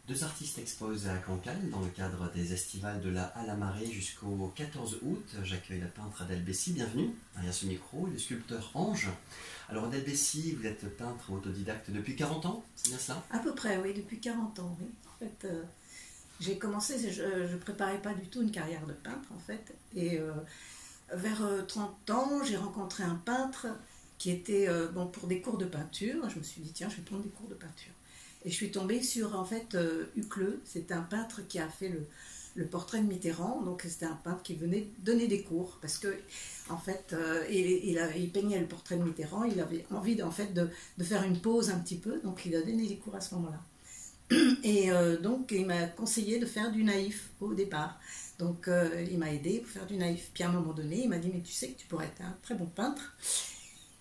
Deux artistes exposent à Cancale dans le cadre des estivales de la Halle à Marée jusqu'au 14 août. J'accueille la peintre Adèle Bessy, bienvenue derrière ce micro, et le sculpteur Ange. Alors Adèle Bessy, vous êtes peintre autodidacte depuis 40 ans, c'est bien cela? À peu près, oui, depuis 40 ans, oui. En fait, j'ai commencé, je ne préparais pas du tout une carrière de peintre, en fait. Et vers 30 ans, j'ai rencontré un peintre qui était pour des cours de peinture. Je me suis dit, tiens, je vais prendre des cours de peinture. Et je suis tombée sur, en fait, Hucleux. C'était un peintre qui a fait le portrait de Mitterrand. Donc, c'était un peintre qui venait donner des cours. Parce que, en fait, il peignait le portrait de Mitterrand. Il avait envie, en fait, de faire une pause un petit peu. Donc, il a donné des cours à ce moment-là. Et donc, il m'a conseillé de faire du naïf au départ. Donc, il m'a aidé pour faire du naïf. Puis, à un moment donné, il m'a dit, mais tu sais que tu pourrais être un très bon peintre.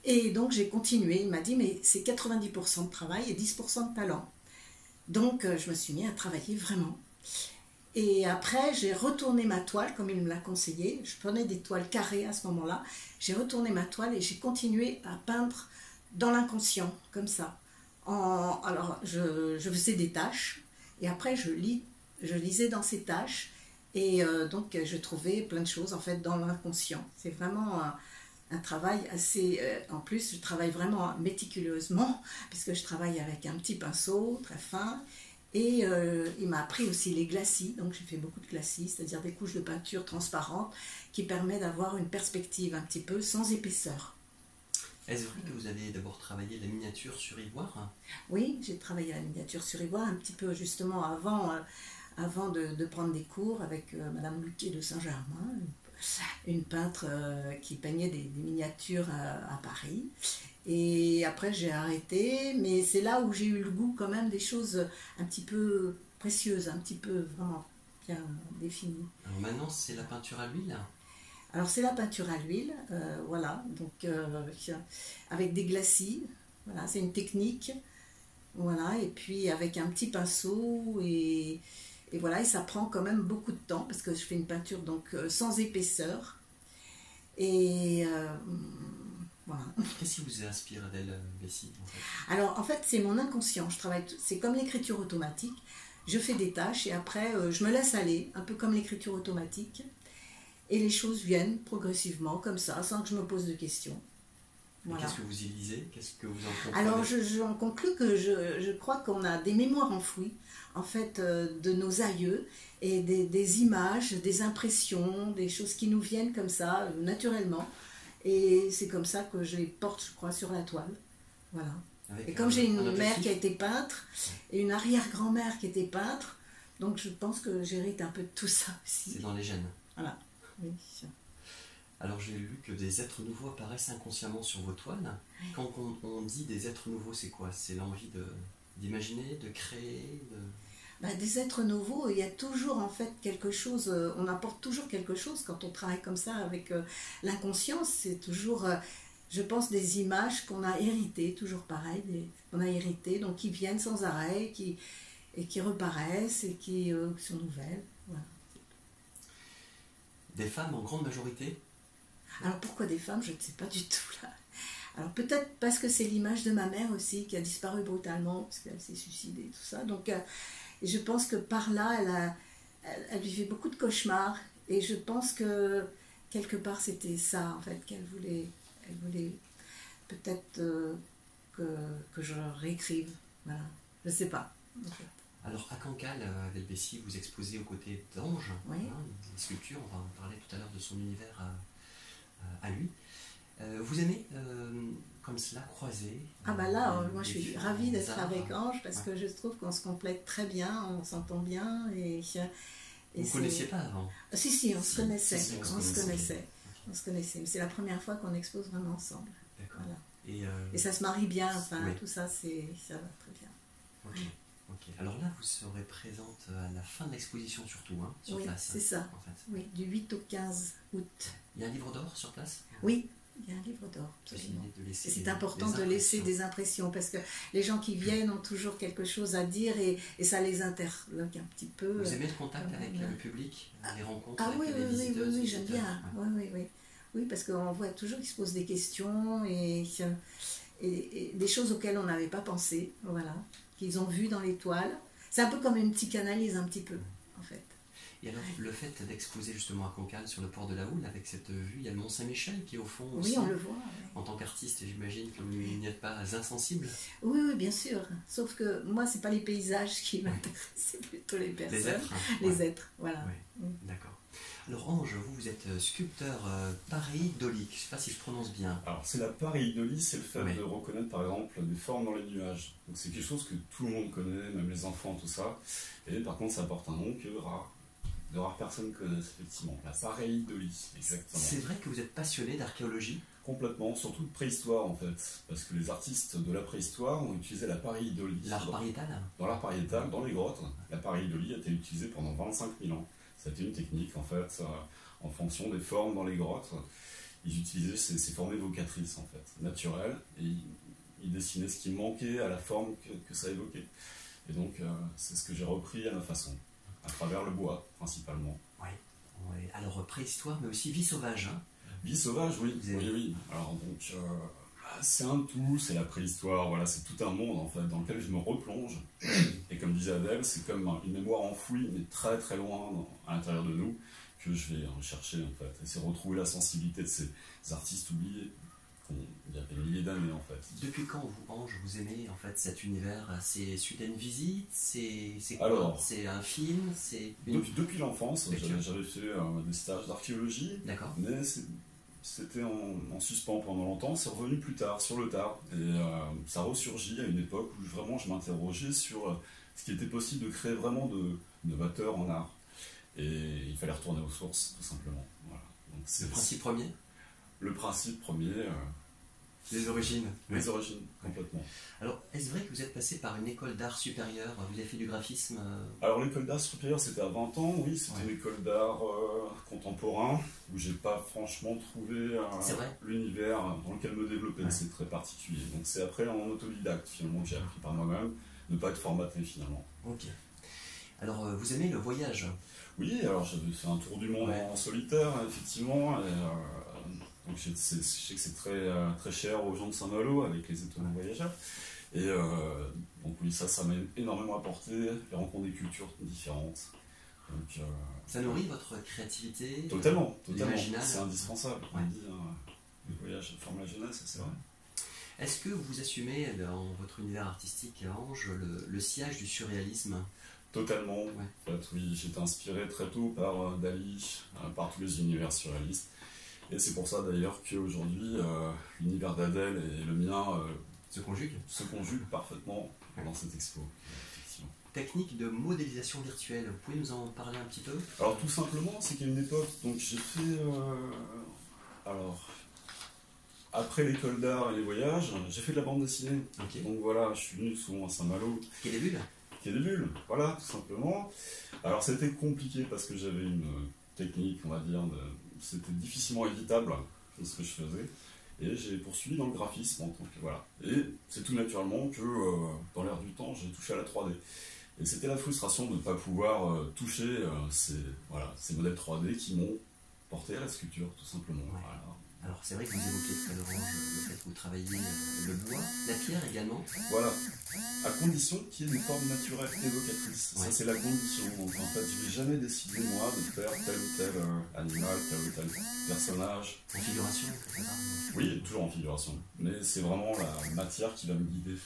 Et donc, j'ai continué. Il m'a dit, mais c'est 90% de travail et 10% de talent. Donc, je me suis mis à travailler vraiment. Et après, j'ai retourné ma toile, comme il me l'a conseillé. Je prenais des toiles carrées à ce moment-là. J'ai retourné ma toile et j'ai continué à peindre dans l'inconscient, comme ça. Alors, je faisais des tâches. Et après, je lisais dans ces tâches. Et donc, je trouvais plein de choses, en fait, dans l'inconscient. C'est vraiment un travail assez... en plus, je travaille vraiment méticuleusement, puisque je travaille avec un petit pinceau, très fin. Et il m'a appris aussi les glacis, donc j'ai fait beaucoup de glacis, c'est-à-dire des couches de peinture transparentes qui permettent d'avoir une perspective un petit peu sans épaisseur. Est-ce vrai que vous avez d'abord travaillé la miniature sur ivoire? Oui, j'ai travaillé la miniature sur ivoire un petit peu justement avant de prendre des cours avec Madame Luquet de Saint-Germain, une peintre qui peignait des miniatures à Paris. Et après j'ai arrêté, mais c'est là où j'ai eu le goût quand même des choses un petit peu précieuses, un petit peu vraiment bien définies. Alors maintenant, c'est la peinture à l'huile? Alors c'est la peinture à l'huile, voilà, donc avec des glacis, voilà, c'est une technique, voilà, et puis avec un petit pinceau et voilà, et ça prend quand même beaucoup de temps parce que je fais une peinture donc sans épaisseur et voilà. Qu'est-ce qui vous inspire Adèle Bessy en fait? Alors en fait c'est mon inconscient, c'est comme l'écriture automatique, je fais des tâches et après je me laisse aller, un peu comme l'écriture automatique. Et les choses viennent progressivement, comme ça, sans que je me pose de questions. Voilà. Qu'est-ce que vous y lisez? Qu'est-ce que vous en comprenez? Alors, j'en conclus que je crois qu'on a des mémoires enfouies, en fait, de nos aïeux, et des images, des impressions, des choses qui nous viennent comme ça, naturellement. Et c'est comme ça que je les porte, je crois, sur la toile. Voilà. Et comme j'ai une mère qui a été peintre, et une arrière-grand-mère qui était peintre, donc je pense que j'hérite un peu de tout ça aussi. C'est dans les gènes. Voilà. Oui. Alors j'ai lu que des êtres nouveaux apparaissent inconsciemment sur vos toiles. Oui. Quand on dit des êtres nouveaux, c'est quoi? C'est l'envie d'imaginer, de créer Des êtres nouveaux, il y a toujours en fait quelque chose, on apporte toujours quelque chose quand on travaille comme ça avec l'inconscience. C'est toujours, je pense, des images qu'on a héritées, toujours pareil, qu'on a héritées, donc qui viennent sans arrêt, et qui reparaissent et qui sont nouvelles. Voilà. Des femmes en grande majorité? Alors pourquoi des femmes? Je ne sais pas du tout là. Alors peut-être parce que c'est l'image de ma mère aussi qui a disparu brutalement, parce qu'elle s'est suicidée, tout ça. Donc je pense que par là, elle vivait beaucoup de cauchemars. Et je pense que quelque part c'était ça en fait qu'elle voulait. Elle voulait peut-être que je réécrive. Voilà. Je ne sais pas. En fait. Alors à Cancale, Adèle Bessy, vous exposez aux côtés d'Ange, oui. Des sculptures, on va en parler tout à l'heure de son univers à lui. Vous aimez comme cela croiser? Ah là, moi je suis ravie d'être avec Ange parce que je trouve qu'on se complète très bien, on s'entend bien. Vous ne connaissiez pas avant? Si, on se connaissait. On se connaissait. Mais c'est la première fois qu'on expose vraiment ensemble. D'accord. Voilà. Et ça se marie bien, enfin, oui. Tout ça, ça va très bien. Ok. Ok. Alors là, vous serez présente à la fin de l'exposition surtout, sur oui, place. C'est ça. En fait. Oui, du 8 au 15 août. Il y a un livre d'or sur place? Oui, il y a un livre d'or, absolument. Et c'est important de laisser des impressions parce que les gens qui viennent ont toujours quelque chose à dire et ça les interloque un petit peu. Vous aimez le contact avec le public, les rencontres avec oui, les visiteurs? Oui, j'aime bien. Oui, parce qu'on voit toujours qu'ils se posent des questions et des choses auxquelles on n'avait pas pensé, voilà, qu'ils ont vues dans les toiles. C'est un peu comme une psychanalyse, un petit peu, en fait. Et alors, le fait d'exposer justement à Cancale sur le port de la Houle, avec cette vue, il y a le Mont Saint-Michel qui est au fond aussi. Oui, on le voit. Ouais. En tant qu'artiste, j'imagine que vous n'y êtes pas insensible. Oui, oui, bien sûr. Sauf que moi, c'est pas les paysages qui m'intéressent, c'est plutôt les personnes. Les êtres. Les êtres, voilà. Oui, d'accord. Alors Ange, vous êtes sculpteur pareidolie, je ne sais pas si je prononce bien. Alors c'est la pareidolie, c'est le fait de reconnaître par exemple des formes dans les nuages. Donc c'est quelque chose que tout le monde connaît, même les enfants, tout ça. Et par contre ça porte un nom que de rares personnes connaissent effectivement. La pareidolie, exactement. C'est vrai que vous êtes passionné d'archéologie? Complètement, surtout de préhistoire en fait. Parce que les artistes de la préhistoire ont utilisé la pareidolie. L'art pariétal? Dans l'art pariétal, dans les grottes, la pareidolie a été utilisée pendant 25 000 ans. C'était une technique en fait, en fonction des formes dans les grottes. Ils utilisaient ces formes évocatrices en fait, naturelles, et ils dessinaient ce qui manquait à la forme que ça évoquait. Et donc c'est ce que j'ai repris à ma façon, à travers le bois principalement. Oui. Alors préhistoire, mais aussi vie sauvage. Hein. Vie sauvage, oui. Oui. Alors donc c'est un tout, c'est la préhistoire, voilà, c'est tout un monde en fait dans lequel je me replonge. Et comme disait Adèle, c'est comme une mémoire enfouie, mais très très loin à l'intérieur de nous, que je vais rechercher en fait. Et c'est retrouver la sensibilité de ces artistes oubliés, il y a des milliers d'années en fait. Depuis quand vous, Ange, vous aimez en fait cet univers? C'est suite à une visite? C'est quoi? Alors, c'est un film? Depuis l'enfance, j'avais fait des stages d'archéologie, mais c'était en suspens pendant longtemps, c'est revenu plus tard, sur le tard, et ça ressurgit à une époque où vraiment je m'interrogeais sur ce qui était possible de créer vraiment de novateur en art. Et il fallait retourner aux sources, tout simplement. Voilà. Donc, le principe premier? Le principe premier. Les origines. Les origines, complètement. Alors, est-ce vrai que vous êtes passé par une école d'art supérieure? Vous avez fait du graphisme? Alors, l'école d'art supérieure, c'était à 20 ans, oui. C'était une école d'art contemporain, où j'ai pas franchement trouvé l'univers dans lequel me développer. C'est très particulier. Donc, c'est après en autodidacte, finalement, que j'ai appris par moi-même, ne pas être formaté, finalement. Ok. Alors, vous aimez le voyage? Oui, alors j'avais fait un tour du monde en solitaire, effectivement. Et, donc je sais que c'est très, très cher aux gens de Saint-Malo avec les étonnants voyageurs. Et donc oui, ça m'a énormément apporté, les rencontres des cultures différentes. Donc, ça nourrit votre créativité? Totalement. C'est indispensable. On dit, le voyage forme la jeunesse, c'est vrai. Est-ce que vous assumez dans votre univers artistique, Ange, le sillage du surréalisme? Totalement. En fait, oui, j'étais inspiré très tôt par Dali, par tous les univers surréalistes. Et c'est pour ça d'ailleurs qu'aujourd'hui, l'univers d'Adèle et le mien se conjuguent parfaitement dans cette expo. Technique de modélisation virtuelle, vous pouvez nous en parler un petit peu? Alors tout simplement, c'est qu'à une époque, donc j'ai fait... après l'école d'art et les voyages, j'ai fait de la bande dessinée. Donc voilà, je suis venu souvent à Saint-Malo. Quai des Bulles? Quai des Bulles, voilà, tout simplement. Alors c'était compliqué parce que j'avais une technique, on va dire, c'était difficilement évitable ce que je faisais. Et j'ai poursuivi dans le graphisme en tant que voilà. Et c'est tout naturellement que dans l'air du temps, j'ai touché à la 3D. Et c'était la frustration de ne pas pouvoir toucher ces modèles 3D qui m'ont porté à la sculpture, tout simplement. Voilà. Alors c'est vrai que vous évoquiez tout à l'heure le fait que vous travaillez le bois, la pierre également. Voilà, à condition qu'il y ait des formes naturelles évocatrices. Ça c'est la condition. Donc en fait je n'ai jamais décidé moi de faire tel ou tel animal, tel ou tel personnage. En figuration? Oui, toujours en figuration. Mais c'est vraiment la matière qui va me guider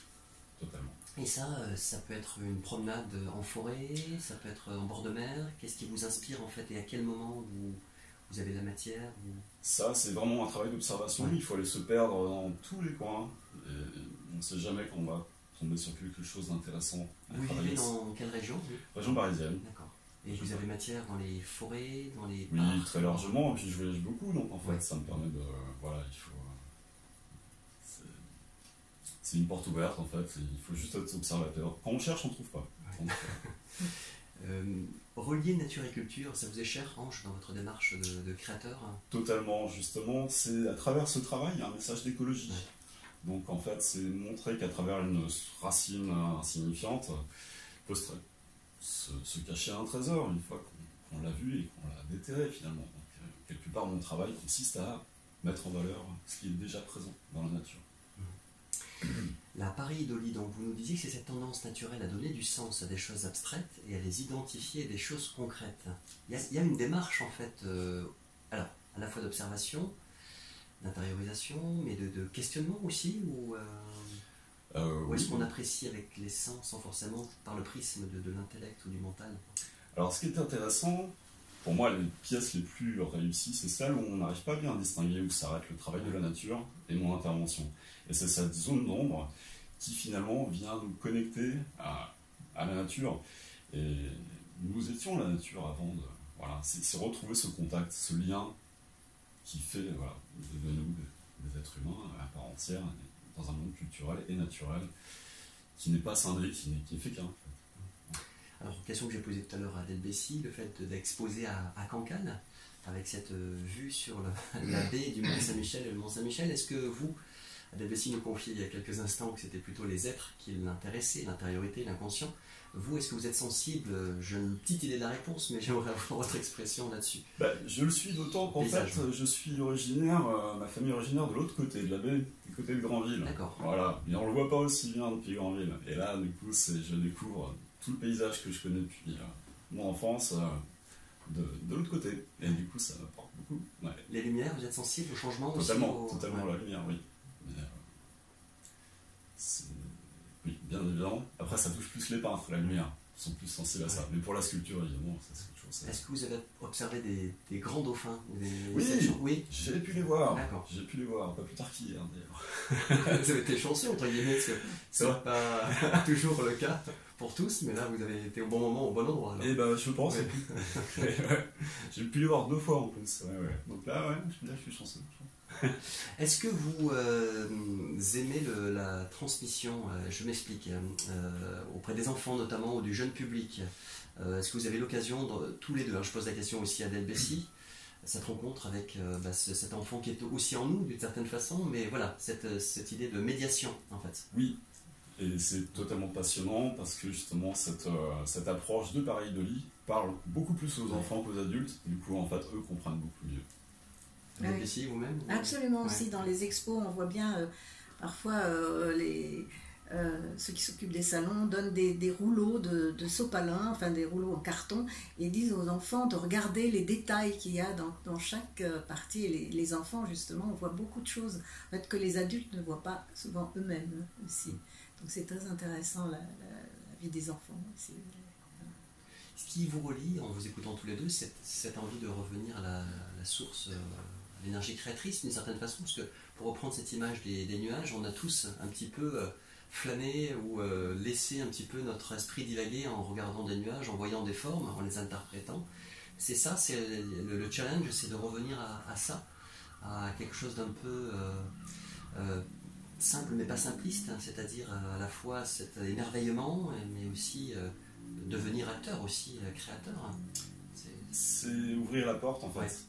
totalement. Et ça peut être une promenade en forêt, ça peut être en bord de mer. Qu'est-ce qui vous inspire en fait et à quel moment vous avez de la matière Ça, c'est vraiment un travail d'observation. Il faut aller se perdre dans tous les coins. Et on ne sait jamais quand on va tomber sur quelque chose d'intéressant. Vous vivez dans quelle région? Région parisienne. D'accord. Et vous avez matière dans les forêts, dans les Oui, parcs? très largement. Et puis je voyage beaucoup, donc en fait, ça me permet de... Voilà, il faut... C'est une porte ouverte, en fait. Il faut juste être observateur. Quand on cherche, on ne trouve pas. Relier nature et culture, ça vous est cher, Ange, dans votre démarche de créateur? Totalement, justement. C'est à travers ce travail, il y a un message d'écologie. Donc en fait, c'est montrer qu'à travers une racine insignifiante, peut se cacher un trésor, une fois qu'on l'a vu et qu'on l'a déterré finalement. Donc, quelque part, mon travail consiste à mettre en valeur ce qui est déjà présent dans la nature. La pareidolie, donc vous nous disiez que c'est cette tendance naturelle à donner du sens à des choses abstraites et à les identifier à des choses concrètes. Il y a une démarche en fait, alors à la fois d'observation, d'intériorisation, mais de questionnement aussi, ou est-ce qu'on apprécie avec les sens sans forcément par le prisme de l'intellect ou du mental? Alors ce qui est intéressant, pour moi les pièces les plus réussies, c'est celles où on n'arrive pas bien à distinguer où s'arrête le travail de la nature et mon intervention. Et c'est cette zone d'ombre qui finalement vient nous connecter à la nature. Et nous étions la nature avant de... Voilà, c'est retrouver ce contact, ce lien qui fait de nous des êtres humains à part entière, dans un monde culturel et naturel, qui n'est pas scindé, qui est fécun. Alors, question que j'ai posée tout à l'heure à Adèle Bessy, le fait d'exposer à Cancale, avec cette vue sur la baie du Mont Saint-Michel et le Mont Saint-Michel, est-ce que vous, Adèle Bessy nous confiait il y a quelques instants que c'était plutôt les êtres qui l'intéressaient, l'intériorité, l'inconscient. Vous, est-ce que vous êtes sensible? J'ai une petite idée de la réponse, mais j'aimerais avoir votre expression là-dessus. Je le suis d'autant qu'en fait, je suis originaire, ma famille est originaire de l'autre côté de la baie, du côté de Granville. D'accord. Voilà, et on le voit pas aussi bien depuis Granville. Et là, du coup, je découvre tout le paysage que je connais depuis mon enfance de l'autre côté. Et du coup, ça m'apporte beaucoup. Ouais. Les lumières, vous êtes sensible au changement Totalement, aussi, totalement, la lumière, oui. Mais, oui, bien évidemment. Après, ça touche plus les peintres, la lumière. Ils sont plus sensibles à ça. Mais pour la sculpture, évidemment, ça c'est toujours ça. Est-ce que vous avez observé des grands dauphins Oui, j'ai pu les voir. D'accord. J'ai pu les voir, pas plus tard qu'hier d'ailleurs. Vous avez été chanceux, entre guillemets, parce que c'est pas toujours le cas pour tous, mais là vous avez été au bon moment, au bon endroit. Et je pense. Ouais. J'ai pu les voir 2 fois en plus. Ouais. Donc là, je suis chanceux. Est-ce que vous aimez la transmission, je m'explique, auprès des enfants notamment ou du jeune public? Est-ce que vous avez l'occasion, tous les deux, je pose la question aussi à Adèle Bessy, cette rencontre avec cet enfant qui est aussi en nous d'une certaine façon, mais voilà, cette idée de médiation en fait? Oui, et c'est totalement passionnant parce que justement cette approche de pareidolie parle beaucoup plus aux enfants qu'aux adultes, du coup en fait eux comprennent beaucoup mieux. Adèle Bessy, vous-même? Absolument, aussi dans les expos on voit bien parfois ceux qui s'occupent des salons donnent des rouleaux de sopalin, enfin des rouleaux en carton, et disent aux enfants de regarder les détails qu'il y a dans chaque partie. Et les enfants, justement, on voit beaucoup de choses en fait, que les adultes ne voient pas souvent eux-mêmes aussi. Donc c'est très intéressant la vie des enfants aussi. Ce qui vous relie, en vous écoutant tous les deux, c'est cette envie de revenir à la source, à l'énergie créatrice d'une certaine façon, parce que pour reprendre cette image des nuages, on a tous un petit peu flâner ou laisser un petit peu notre esprit divaguer en regardant des nuages, en voyant des formes, en les interprétant. C'est ça, c'est le challenge, c'est de revenir à ça, à quelque chose d'un peu simple mais pas simpliste, hein, c'est-à-dire à la fois cet émerveillement, mais aussi devenir acteur aussi, créateur. Hein. C'est ouvrir la porte en fait,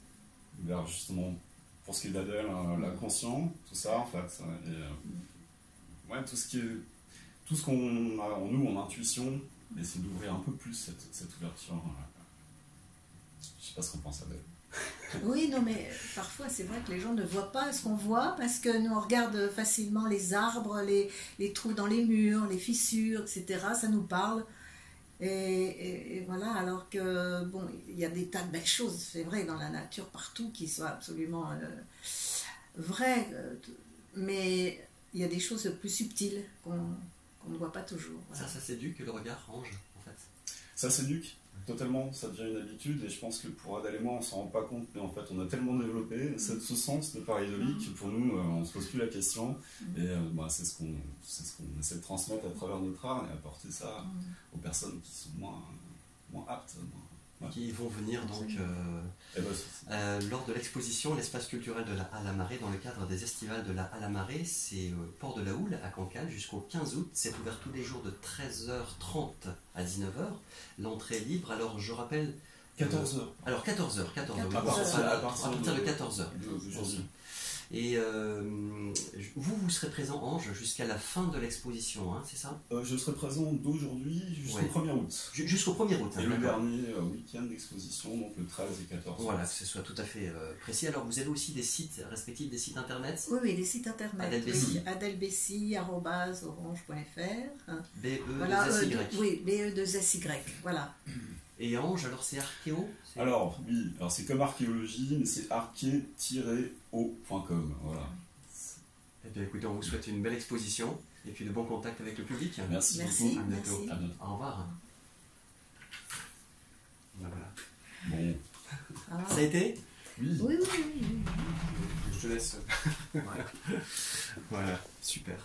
vers justement, pour ce qui est d'Adèle, l'inconscient, tout ça en fait. Et, tout ce qu'on a en nous, en intuition, essayer d'ouvrir un peu plus cette ouverture. Je sais pas ce qu'on pense Adèle. Oui, non, mais parfois c'est vrai que les gens ne voient pas ce qu'on voit parce que nous on regarde facilement les arbres, les trous dans les murs, les fissures, etc. Ça nous parle. Et voilà, alors que bon, il y a des tas de belles choses, c'est vrai, dans la nature partout qui soient absolument vraies, mais il y a des choses plus subtiles qu'on ne voit pas toujours. Voilà. Ça s'éduque le regard, Ange, en fait. Ça s'éduque totalement, ça devient une habitude, et je pense que pour Adèle et moi, on s'en rend pas compte, mais en fait, on a tellement développé ce sens de pareidolie que pour nous, on se pose plus la question, et c'est ce qu'on essaie de transmettre à travers notre art et apporter ça aux personnes qui sont moins aptes. Qui vont venir donc lors de l'exposition L'espace culturel de la Halle à Marée dans le cadre des estivales de la Halle à Marée, c'est Port de la Houle à Cancale jusqu'au 15 août. C'est ouvert tous les jours de 13h30 à 19h. L'entrée est libre. Alors je rappelle 14h. Alors 14h. À partir de 14h. Et vous serez présent, Ange, jusqu'à la fin de l'exposition, hein, c'est ça? Je serai présent d'aujourd'hui jusqu'au Ouais. 1er août. Jusqu'au 1er août. Et hein, le d'accord. dernier week-end d'exposition, donc le 13 et 14 Voilà, août. que ce soit tout à fait précis. Alors, vous avez aussi des sites respectifs, des sites internet? Oui, oui, les sites internet. Adèle Bessy. Oui, adelbessy@orange.fr. Voilà, B-E-2-S-Y. oui, BE2SY, voilà. Et Ange, alors c'est Archéo? Alors, oui, alors c'est comme archéologie, mais c'est arché-o.com. Voilà. Eh bien, écoutez, on vous souhaite une belle exposition et puis de bons contacts avec le public. Merci, Merci, beaucoup. À bientôt. merci. À bientôt. Au revoir. Ben voilà. Bon, Ah. Ça a été? oui. Oui, oui, oui, oui. Je te laisse. Voilà. Voilà, super.